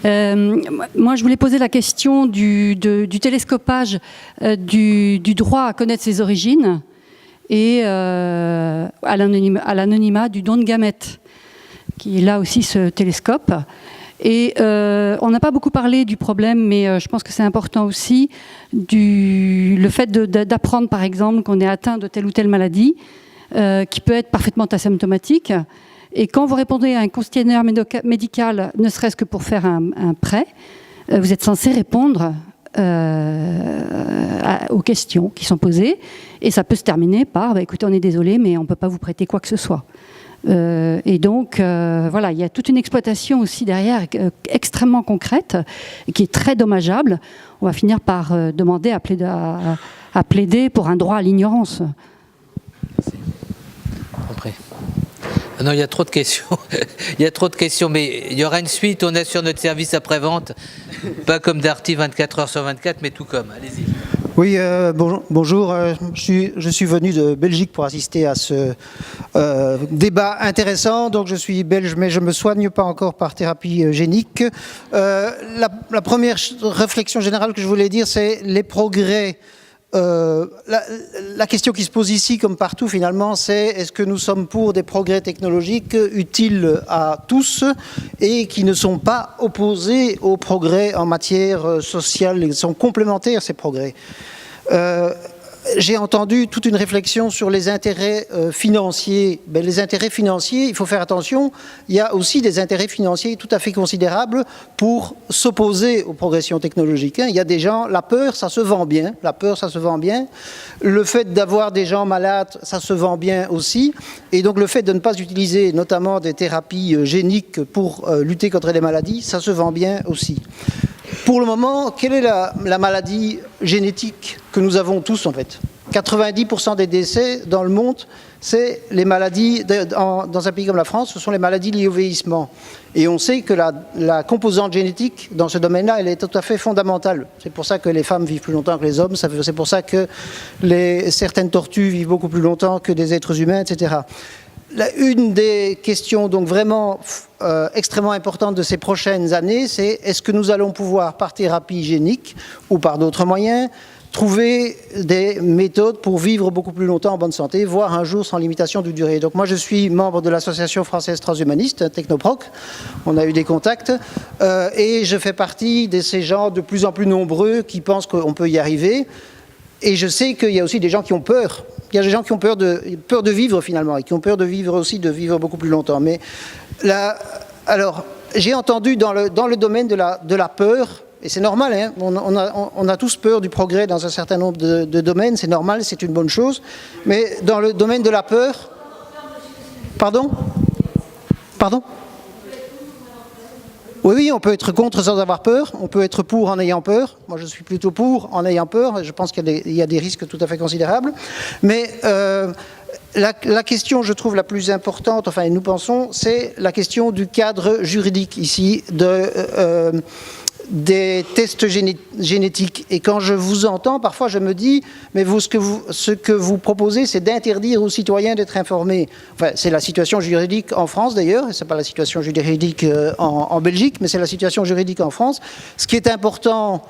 Moi, je voulais poser la question du télescopage du droit à connaître ses origines et à l'anonymat du don de gamètes, qui est là aussi ce télescope. Et on n'a pas beaucoup parlé du problème, mais je pense que c'est important aussi, le fait d'apprendre par exemple qu'on est atteint de telle ou telle maladie, qui peut être parfaitement asymptomatique. Et quand vous répondez à un questionnaire médical, ne serait-ce que pour faire un prêt, vous êtes censé répondre aux questions qui sont posées. Et ça peut se terminer par écoutez, on est désolé, mais on ne peut pas vous prêter quoi que ce soit. Et donc, voilà, il y a toute une exploitation aussi derrière extrêmement concrète et qui est très dommageable. On va finir par demander à plaider pour un droit à l'ignorance. Après. Non, il y a trop de questions. Il y a trop de questions, mais il y aura une suite. On est sur notre service après-vente, pas comme Darty 24 heures sur 24, mais tout comme. Allez-y. Oui, bonjour. Je suis venu de Belgique pour assister à ce débat intéressant. Donc je suis belge, mais je ne me soigne pas encore par thérapie génique. La première réflexion générale que je voulais dire, c'est les progrès. La question qui se pose ici, comme partout finalement, c'est est-ce que nous sommes pour des progrès technologiques utiles à tous et qui ne sont pas opposés aux progrès en matière sociale, ils sont complémentaires ces progrès. J'ai entendu toute une réflexion sur les intérêts financiers. Ben, les intérêts financiers, il faut faire attention, il y a aussi des intérêts financiers tout à fait considérables pour s'opposer aux progressions technologiques. Il y a des gens, la peur, ça se vend bien. La peur, ça se vend bien. Le fait d'avoir des gens malades, ça se vend bien aussi. Et donc le fait de ne pas utiliser notamment des thérapies géniques pour lutter contre les maladies, ça se vend bien aussi. Pour le moment, quelle est la maladie génétique que nous avons tous en fait ? 90% des décès dans le monde, c'est les maladies, dans un pays comme la France, ce sont les maladies liées au vieillissement. Et on sait que la composante génétique dans ce domaine-là, elle est tout à fait fondamentale. C'est pour ça que les femmes vivent plus longtemps que les hommes, c'est pour ça que certaines tortues vivent beaucoup plus longtemps que des êtres humains, etc. Une des questions donc vraiment extrêmement importantes de ces prochaines années, c'est est-ce que nous allons pouvoir, par thérapie génique ou par d'autres moyens, trouver des méthodes pour vivre beaucoup plus longtemps en bonne santé, voire un jour sans limitation de durée. Donc moi je suis membre de l'association française transhumaniste, Technoproc, on a eu des contacts, et je fais partie de ces gens de plus en plus nombreux qui pensent qu'on peut y arriver. Et je sais qu'il y a aussi des gens qui ont peur. Il y a des gens qui ont peur de vivre finalement, et qui ont peur de vivre aussi, de vivre beaucoup plus longtemps. Mais là, alors, j'ai entendu dans le domaine de la peur, et c'est normal, hein, on a tous peur du progrès dans un certain nombre de domaines, c'est normal, c'est une bonne chose. Mais dans le domaine de la peur... Pardon ? Oui, on peut être contre sans avoir peur, on peut être pour en ayant peur. Moi, je suis plutôt pour en ayant peur, je pense qu'il y a des risques tout à fait considérables. Mais la question, je trouve, la plus importante, enfin, nous pensons, c'est la question du cadre juridique ici, des tests génétiques. Et quand je vous entends, parfois je me dis, mais ce que vous proposez, c'est d'interdire aux citoyens d'être informés. Enfin, c'est la situation juridique en France d'ailleurs, c'est pas la situation juridique en Belgique, mais c'est la situation juridique en France. Ce qui est important,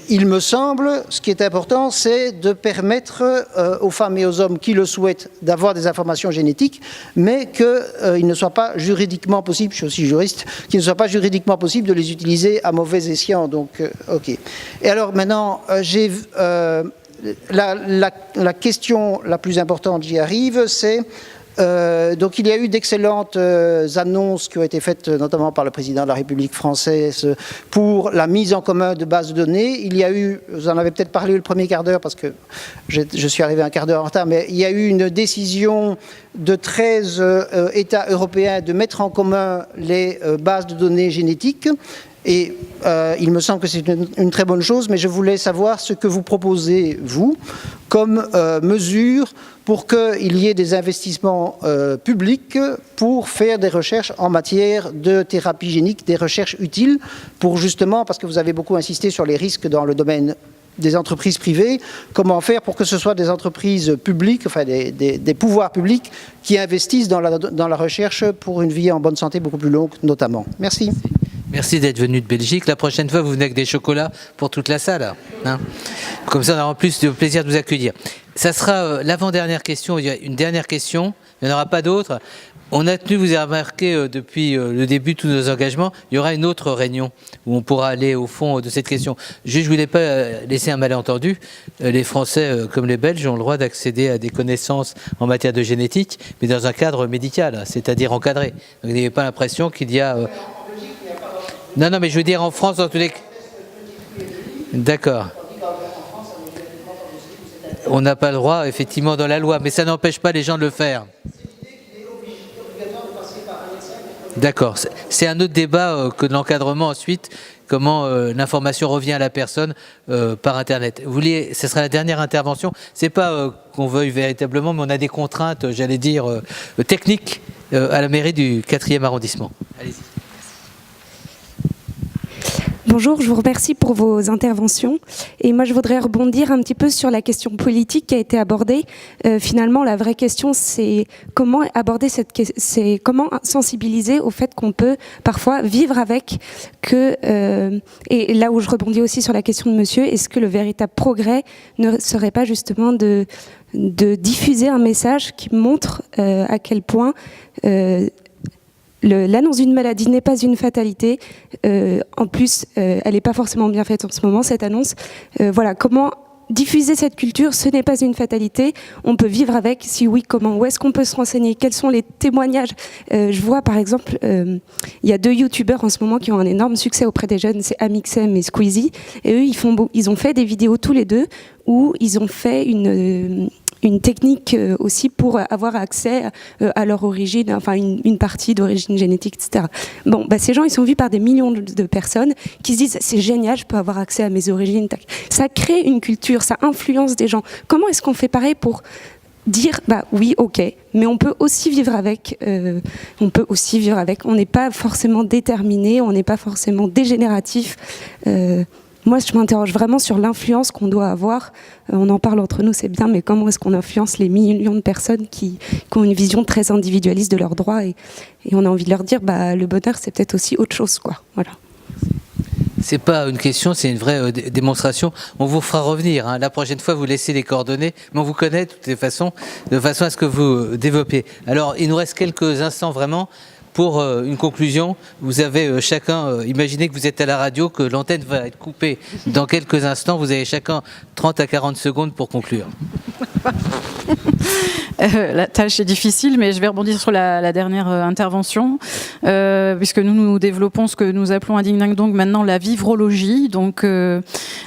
il me semble, ce qui est important, c'est de permettre aux femmes et aux hommes qui le souhaitent d'avoir des informations génétiques, mais qu'il ne soit pas juridiquement possible, je suis aussi juriste, qu'il ne soit pas juridiquement possible de les utiliser à mauvais escient. Donc, ok. Et alors maintenant, la question la plus importante, j'y arrive, c'est... donc il y a eu d'excellentes annonces qui ont été faites notamment par le président de la République française pour la mise en commun de bases de données. Il y a eu, vous en avez peut-être parlé le premier quart d'heure parce que je suis arrivé un quart d'heure en retard, mais il y a eu une décision de 13 États européens de mettre en commun les bases de données génétiques. Et il me semble que c'est une très bonne chose, mais je voulais savoir ce que vous proposez, vous, comme mesure pour qu'il y ait des investissements publics pour faire des recherches en matière de thérapie génique, des recherches utiles, pour justement, parce que vous avez beaucoup insisté sur les risques dans le domaine des entreprises privées, comment faire pour que ce soit des entreprises publiques, enfin des pouvoirs publics qui investissent dans la recherche pour une vie en bonne santé beaucoup plus longue, notamment. Merci. Merci d'être venu de Belgique. La prochaine fois, vous venez avec des chocolats pour toute la salle. Hein, comme ça, on aura en plus de plaisir de vous accueillir. Ça sera l'avant-dernière question. Il y a une dernière question. Il n'y en aura pas d'autres. On a tenu, vous avez remarqué depuis le début de tous nos engagements, il y aura une autre réunion où on pourra aller au fond de cette question. Juste, je ne voulais pas laisser un malentendu. Les Français, comme les Belges, ont le droit d'accéder à des connaissances en matière de génétique, mais dans un cadre médical, c'est-à-dire encadré. Donc, vous n'avez pas l'impression qu'il y a... Non, mais je veux dire en France, dans tous les... D'accord. On n'a pas le droit, effectivement, dans la loi, mais ça n'empêche pas les gens de le faire. D'accord. C'est un autre débat que de l'encadrement ensuite, comment l'information revient à la personne par Internet. Ce sera la dernière intervention. C'est pas qu'on veuille véritablement, mais on a des contraintes, j'allais dire, techniques à la mairie du 4e arrondissement. Allez-y. Bonjour, je vous remercie pour vos interventions. Et moi, je voudrais rebondir un petit peu sur la question politique qui a été abordée. Finalement, la vraie question, c'est comment aborder c'est comment sensibiliser au fait qu'on peut parfois vivre avec et là où je rebondis aussi sur la question de monsieur, est-ce que le véritable progrès ne serait pas justement de diffuser un message qui montre à quel point l'annonce d'une maladie n'est pas une fatalité. En plus, elle n'est pas forcément bien faite en ce moment, cette annonce. Voilà, comment diffuser cette culture, ce n'est pas une fatalité. On peut vivre avec, si oui, comment? Où est-ce qu'on peut se renseigner? Quels sont les témoignages? Je vois, par exemple, il y a 2 youtubeurs en ce moment qui ont un énorme succès auprès des jeunes, c'est Amixem et Squeezie. Et eux, ils ont fait des vidéos tous les deux où ils ont fait une technique aussi pour avoir accès à leur origine, enfin une partie d'origine génétique, etc. Bon, ces gens, ils sont vus par des millions de personnes qui se disent c'est génial, je peux avoir accès à mes origines. Ça crée une culture, ça influence des gens. Comment est-ce qu'on fait pareil pour dire oui, ok, mais on peut aussi vivre avec. On n'est pas forcément déterminé, on n'est pas forcément dégénératif. Moi, je m'interroge vraiment sur l'influence qu'on doit avoir. On en parle entre nous, c'est bien, mais comment est-ce qu'on influence les millions de personnes qui ont une vision très individualiste de leurs droits et on a envie de leur dire, le bonheur, c'est peut-être aussi autre chose, quoi. Voilà. C'est pas une question, c'est une vraie démonstration. On vous fera revenir. Hein. La prochaine fois, vous laissez les coordonnées, mais on vous connaît de toutes les façons, de façon à ce que vous développiez. Alors, il nous reste quelques instants vraiment. Pour une conclusion, vous avez chacun, imaginez que vous êtes à la radio, que l'antenne va être coupée dans quelques instants, vous avez chacun 30 à 40 secondes pour conclure. La tâche est difficile, mais je vais rebondir sur la dernière intervention, puisque nous développons ce que nous appelons à Ding Dang Dong maintenant la vivrologie. Donc,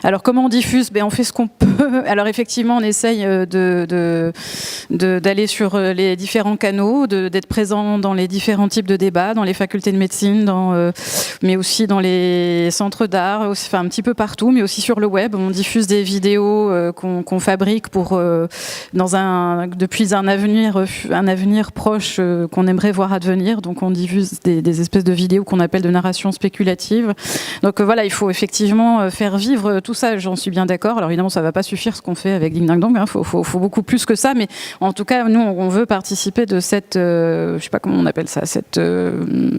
alors comment on diffuse? On fait ce qu'on peut. Alors effectivement, on essaye d'aller sur les différents canaux, d'être présent dans les différents types de débats, dans les facultés de médecine, mais aussi dans les centres d'art, enfin un petit peu partout, mais aussi sur le web. On diffuse des vidéos qu'on fabrique depuis un avenir proche qu'on aimerait voir advenir. Donc on diffuse des espèces de vidéos qu'on appelle de narration spéculative. Donc voilà, il faut effectivement faire vivre tout ça, j'en suis bien d'accord. Alors évidemment, ça ne va pas suffire ce qu'on fait avec Ding Dang Dong, hein. Faut beaucoup plus que ça, mais en tout cas, nous, on veut participer de cette, je ne sais pas comment on appelle ça, cette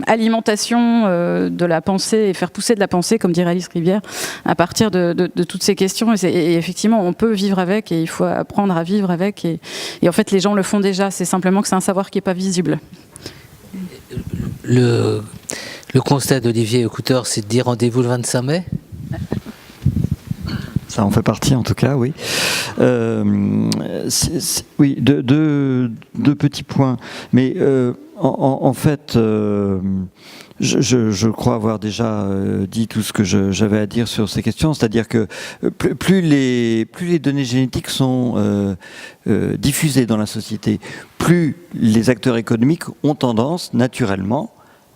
alimentation de la pensée et faire pousser de la pensée, comme dirait Alice Rivière, à partir de toutes ces questions. Et effectivement, on peut vivre avec et il faut apprendre à vivre avec. Et en fait, les gens le font déjà. C'est simplement que c'est un savoir qui n'est pas visible. Le constat d'Olivier Couteur, c'est de dire rendez-vous le 25 mai. Ça en fait partie, en tout cas, oui. Oui, deux petits points. Mais en fait, je crois avoir déjà dit tout ce que j'avais à dire sur ces questions. C'est-à-dire que plus les données génétiques sont diffusées dans la société, plus les acteurs économiques ont tendance, naturellement,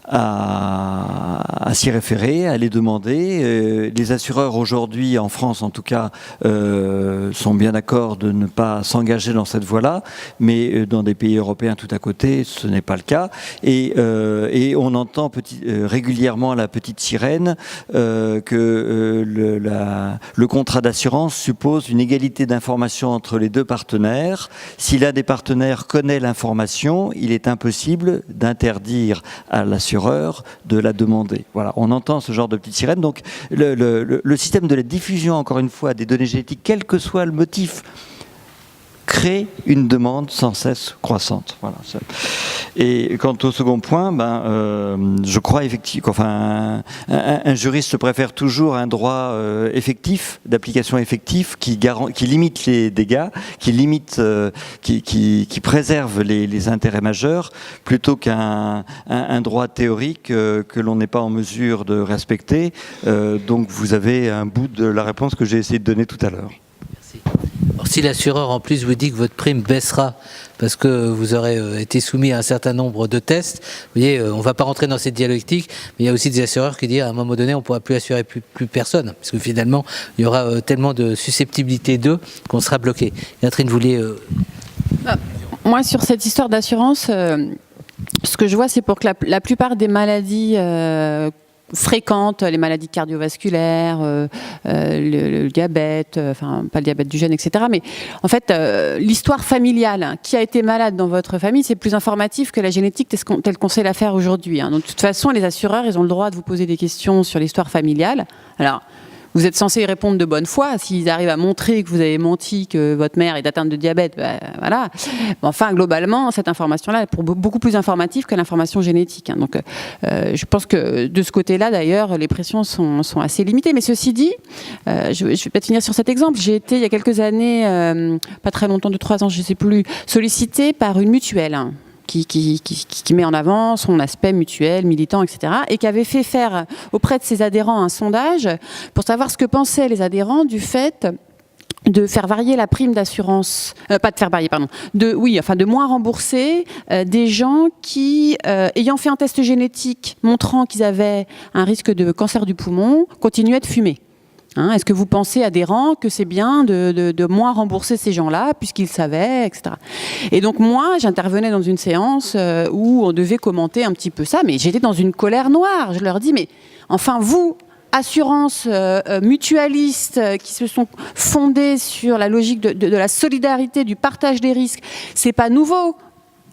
à s'y référer, à les demander. Les assureurs aujourd'hui, en France en tout cas, sont bien d'accord de ne pas s'engager dans cette voie-là, mais dans des pays européens tout à côté, ce n'est pas le cas. Et on entend régulièrement la petite sirène que le contrat d'assurance suppose une égalité d'information entre les deux partenaires. Si l'un des partenaires connaît l'information, il est impossible d'interdire à l'assureur l'assureur de la demander. Voilà, on entend ce genre de petite sirène. Donc le système de la diffusion, encore une fois, des données génétiques, quel que soit le motif, crée une demande sans cesse croissante. Voilà. Et quant au second point, je crois effectivement, un juriste préfère toujours un droit effectif, d'application effective, qui limite les dégâts, qui préserve les intérêts majeurs, plutôt qu'un droit théorique que l'on n'est pas en mesure de respecter. Donc vous avez un bout de la réponse que j'ai essayé de donner tout à l'heure. Merci. Alors, si l'assureur en plus vous dit que votre prime baissera parce que vous aurez été soumis à un certain nombre de tests, vous voyez, on ne va pas rentrer dans cette dialectique, mais il y a aussi des assureurs qui disent à un moment donné on ne pourra plus assurer plus personne, parce que finalement il y aura tellement de susceptibilité d'eux qu'on sera bloqué. Catherine, vous vouliez... Moi, sur cette histoire d'assurance, ce que je vois, c'est pour que la plupart des maladies fréquentes, les maladies cardiovasculaires, le diabète, enfin pas le diabète du jeune, etc. Mais en fait, l'histoire familiale, qui a été malade dans votre famille, c'est plus informatif que la génétique telle qu'on sait la faire aujourd'hui. Donc de toute façon, les assureurs, ils ont le droit de vous poser des questions sur l'histoire familiale. Alors, vous êtes censé y répondre de bonne foi. S'ils arrivent à montrer que vous avez menti, que votre mère est atteinte de diabète, voilà. Enfin, globalement, cette information-là est beaucoup plus informative que l'information génétique. Donc, je pense que de ce côté-là, d'ailleurs, les pressions sont assez limitées. Mais ceci dit, je vais peut-être finir sur cet exemple. J'ai été, il y a quelques années, pas très longtemps, 2-3 ans, je ne sais plus, sollicitée par une mutuelle. Qui met en avant son aspect mutuel, militant, etc. et qui avait fait faire auprès de ses adhérents un sondage pour savoir ce que pensaient les adhérents du fait de faire varier la prime d'assurance, pas de faire varier, pardon, de moins rembourser des gens qui, ayant fait un test génétique montrant qu'ils avaient un risque de cancer du poumon, continuaient de fumer. Est-ce que vous pensez, adhérents, que c'est bien de moins rembourser ces gens-là, puisqu'ils savaient, etc. Et donc moi, j'intervenais dans une séance où on devait commenter un petit peu ça, mais j'étais dans une colère noire. Je leur dis, mais enfin vous, assurances mutualistes qui se sont fondées sur la logique de la solidarité, du partage des risques, c'est pas nouveau.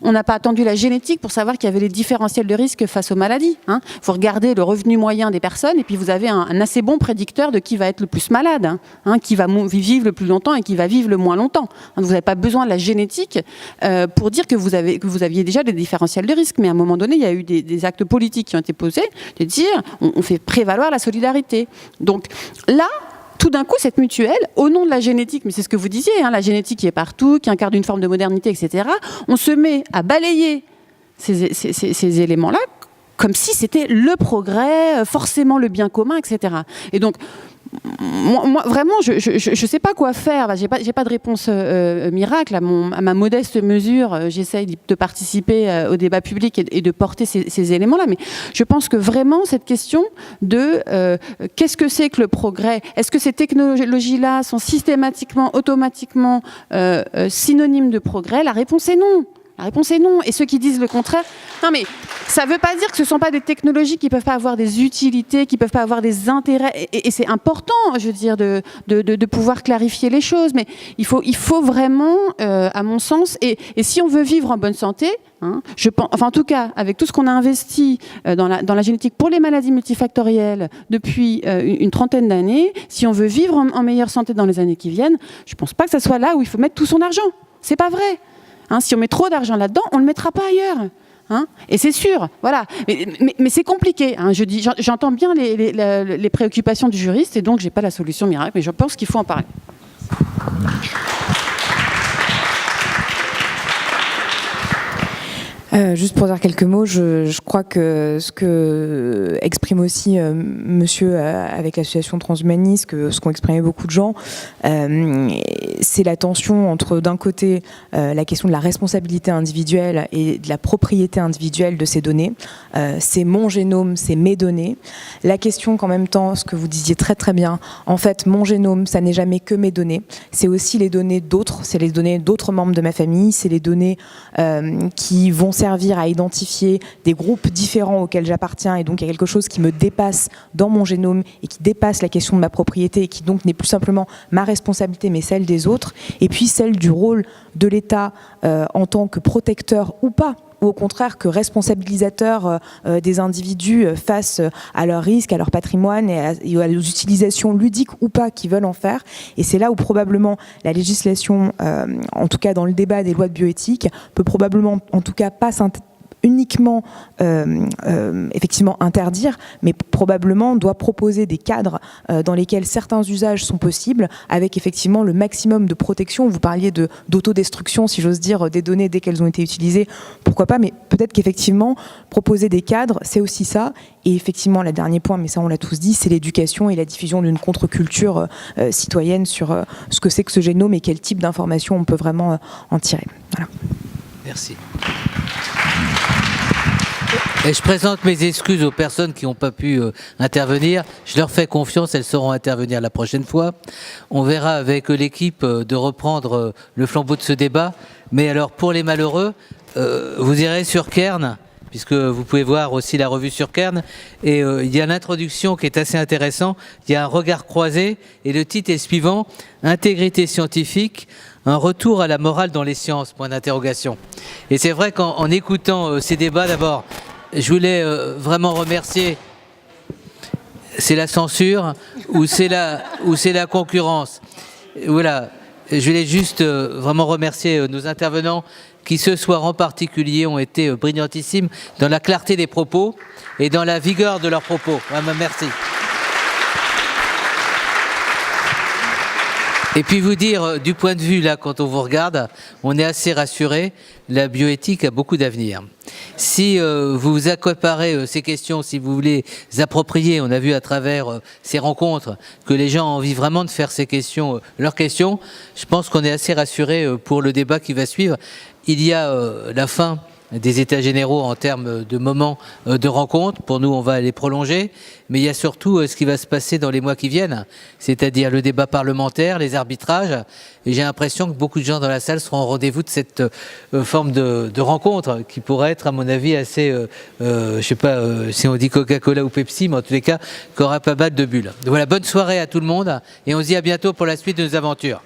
On n'a pas attendu la génétique pour savoir qu'il y avait les différentiels de risque face aux maladies. Vous regardez le revenu moyen des personnes et puis vous avez un assez bon prédicteur de qui va être le plus malade, qui va vivre le plus longtemps et qui va vivre le moins longtemps. Vous n'avez pas besoin de la génétique pour dire que vous aviez déjà des différentiels de risque. Mais à un moment donné, il y a eu des actes politiques qui ont été posés de dire on fait prévaloir la solidarité. Donc là, tout d'un coup, cette mutuelle, au nom de la génétique, mais c'est ce que vous disiez, la génétique qui est partout, qui incarne une forme de modernité, etc., on se met à balayer ces éléments-là comme si c'était le progrès, forcément le bien commun, etc. Et donc, moi vraiment, je sais pas quoi faire. J'ai pas de réponse miracle. À ma modeste mesure, j'essaye de participer au débat public et de porter ces éléments-là. Mais je pense que vraiment cette question de qu'est-ce que c'est que le progrès ? Est-ce que ces technologies-là sont systématiquement, automatiquement synonymes de progrès ? La réponse est non. La réponse est non. Et ceux qui disent le contraire, non mais ça ne veut pas dire que ce ne sont pas des technologies qui ne peuvent pas avoir des utilités, qui ne peuvent pas avoir des intérêts. Et c'est important, je veux dire, de pouvoir clarifier les choses. Mais il faut vraiment, à mon sens, et si on veut vivre en bonne santé, je pense, enfin en tout cas, avec tout ce qu'on a investi dans la génétique pour les maladies multifactorielles depuis une trentaine d'années, si on veut vivre en meilleure santé dans les années qui viennent, je ne pense pas que ce soit là où il faut mettre tout son argent. C'est pas vrai. Si on met trop d'argent là-dedans, on ne le mettra pas ailleurs. Et c'est sûr, voilà. Mais c'est compliqué. J'entends bien les préoccupations du juriste et donc je n'ai pas la solution miracle, mais je pense qu'il faut en parler. Juste pour dire quelques mots, je crois que ce que exprime aussi monsieur avec l'association Transhumanisme, ce qu'ont exprimé beaucoup de gens, c'est la tension entre d'un côté la question de la responsabilité individuelle et de la propriété individuelle de ces données. C'est mon génome, c'est mes données. La question qu'en même temps, ce que vous disiez très très bien, en fait mon génome, ça n'est jamais que mes données, c'est aussi les données d'autres, c'est les données d'autres membres de ma famille, c'est les données qui vont servir à identifier des groupes différents auxquels j'appartiens et donc il y a quelque chose qui me dépasse dans mon génome et qui dépasse la question de ma propriété et qui donc n'est plus simplement ma responsabilité mais celle des autres et puis celle du rôle de l'État en tant que protecteur ou pas ou au contraire que responsabilisateur des individus face à leurs risques, à leur patrimoine et à aux utilisations ludiques ou pas qu'ils veulent en faire. Et c'est là où probablement la législation, en tout cas dans le débat des lois de bioéthique, peut probablement en tout cas pas uniquement effectivement interdire, mais probablement doit proposer des cadres dans lesquels certains usages sont possibles, avec effectivement le maximum de protection. Vous parliez d'autodestruction, si j'ose dire, des données dès qu'elles ont été utilisées, pourquoi pas, mais peut-être qu'effectivement, proposer des cadres, c'est aussi ça. Et effectivement, le dernier point, mais ça on l'a tous dit, c'est l'éducation et la diffusion d'une contre-culture citoyenne sur ce que c'est que ce génome et quel type d'informations on peut vraiment en tirer. Voilà. Merci. Et je présente mes excuses aux personnes qui n'ont pas pu intervenir. Je leur fais confiance, elles sauront intervenir la prochaine fois. On verra avec l'équipe de reprendre le flambeau de ce débat. Mais alors, pour les malheureux, vous irez sur Cairn, puisque vous pouvez voir aussi la revue sur Cairn. Et il y a l'introduction qui est assez intéressante. Il y a un regard croisé, et le titre est le suivant, « Intégrité scientifique ». Un retour à la morale dans les sciences, point d'interrogation. Et c'est vrai qu'en écoutant ces débats, d'abord, je voulais vraiment remercier, c'est la censure ou c'est la concurrence. Voilà, je voulais juste vraiment remercier nos intervenants qui ce soir en particulier ont été brillantissimes dans la clarté des propos et dans la vigueur de leurs propos. Vraiment, merci. Et puis vous dire, du point de vue, là, quand on vous regarde, on est assez rassuré, la bioéthique a beaucoup d'avenir. Si vous accaparez ces questions, si vous voulez les approprier, on a vu à travers ces rencontres que les gens ont envie vraiment de faire ces questions, leurs questions, je pense qu'on est assez rassuré pour le débat qui va suivre. Il y a la fin des états généraux en termes de moments de rencontre. Pour nous, on va les prolonger. Mais il y a surtout ce qui va se passer dans les mois qui viennent, c'est-à-dire le débat parlementaire, les arbitrages. Et j'ai l'impression que beaucoup de gens dans la salle seront au rendez-vous de cette forme de rencontre qui pourrait être, à mon avis, assez, je sais pas si on dit Coca-Cola ou Pepsi, mais en tous les cas, qui aura pas mal de bulles. Voilà, bonne soirée à tout le monde et on se dit à bientôt pour la suite de nos aventures.